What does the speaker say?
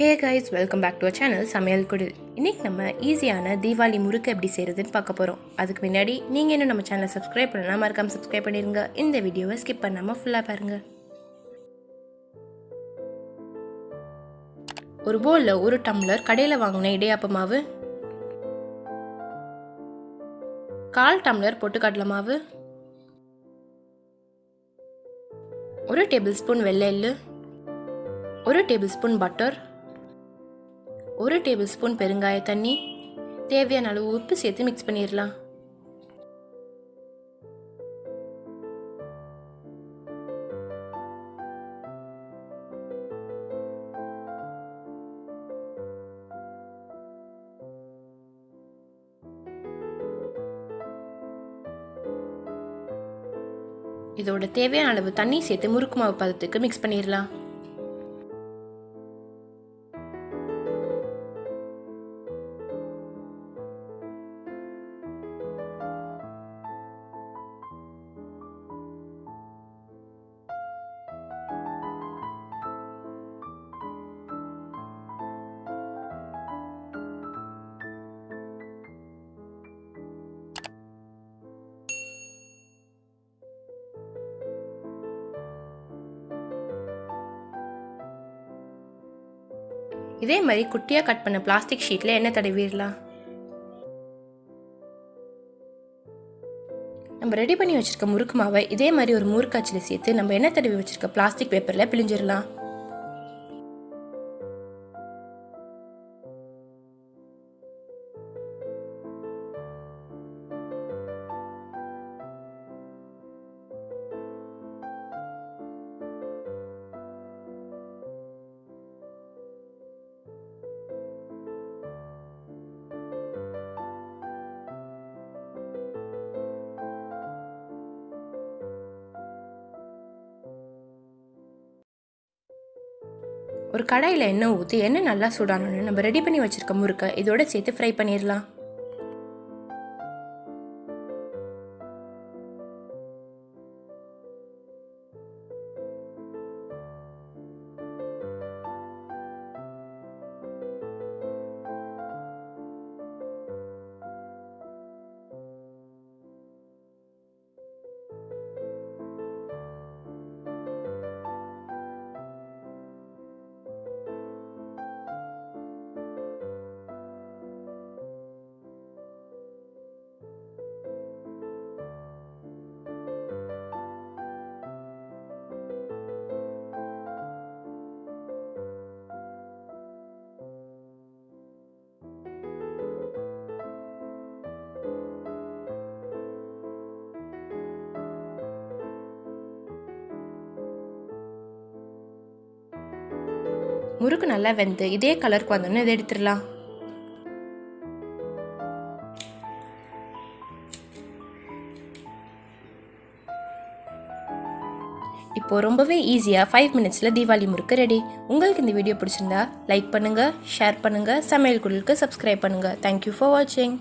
Hey guys, welcome back to our channel சமையல் குடில். இன்னைக்கு நம்ம ஈஸியான தீபாவளி முறுக்கு எப்படி செய்யறதுன்னு பார்க்க போறோம். அதுக்கு முன்னாடி நீங்க இன்னும் நம்ம சேனலை சப்ஸ்கிரைப் பண்ணலனா மறக்காம சப்ஸ்கிரைப் பண்ணிருங்க. இந்த வீடியோவை ஸ்கிப் பண்ணாம ஃபுல்லா பாருங்க. ஒரு பவுல்ல ஒரு டம்ளர் கடையில வாங்குன இடியாப்ப மாவு, 1/4 டம்ளர் பொட்டுக்கடலை மாவு, 1 டேபிள்ஸ்பூன் வெள்ளை எள்ளு, 1 டேபிள்ஸ்பூன் பட்டர், 1 டேபிள்ஸ்பூன் பெருங்காய தண்ணி, தேவையான அளவு உப்பு சேர்த்து மிக்ஸ் பண்ணிடலாம். இதோட தேவையான அளவு தண்ணி சேர்த்து முறுக்கு மாவு பதத்துக்கு மிக்ஸ் பண்ணிடலாம். இதே மாதிரி குட்டியா கட் பண்ண பிளாஸ்டிக் ஷீட்ல எண்ணெய் தடவிடலாம். நம்ம ரெடி பண்ணி வச்சிருக்க முறுக்கு மாவை இதே மாதிரி ஒரு முறுக்கு அச்சுல சேர்த்து நம்ம எண்ணெய் தடவி வச்சிருக்க பிளாஸ்டிக் பேப்பர்ல பிழிஞ்சிடலாம். ஒரு கடாயில் எண்ணெய் ஊற்றி எண்ணெய் நல்லா சூடானோன்னு நம்ம ரெடி பண்ணி வச்சிருக்க முறுக்கை இதோட சேர்த்து ஃப்ரை பண்ணிடலாம். முறுக்கு நல்லா வெந்து இதே கலருக்கு வந்தோன்னு இதை எடுத்துடலாம். இப்போ ரொம்பவே ஈஸியாக 5 மினிட்ஸில் தீபாவளி முறுக்கு ரெடி. உங்களுக்கு இந்த வீடியோ பிடிச்சிருந்தா லைக் பண்ணுங்கள், ஷேர் பண்ணுங்கள், சமையல் குடிலுக்கு சப்ஸ்கிரைப் பண்ணுங்கள். தேங்க்யூ ஃபார் வாட்சிங்.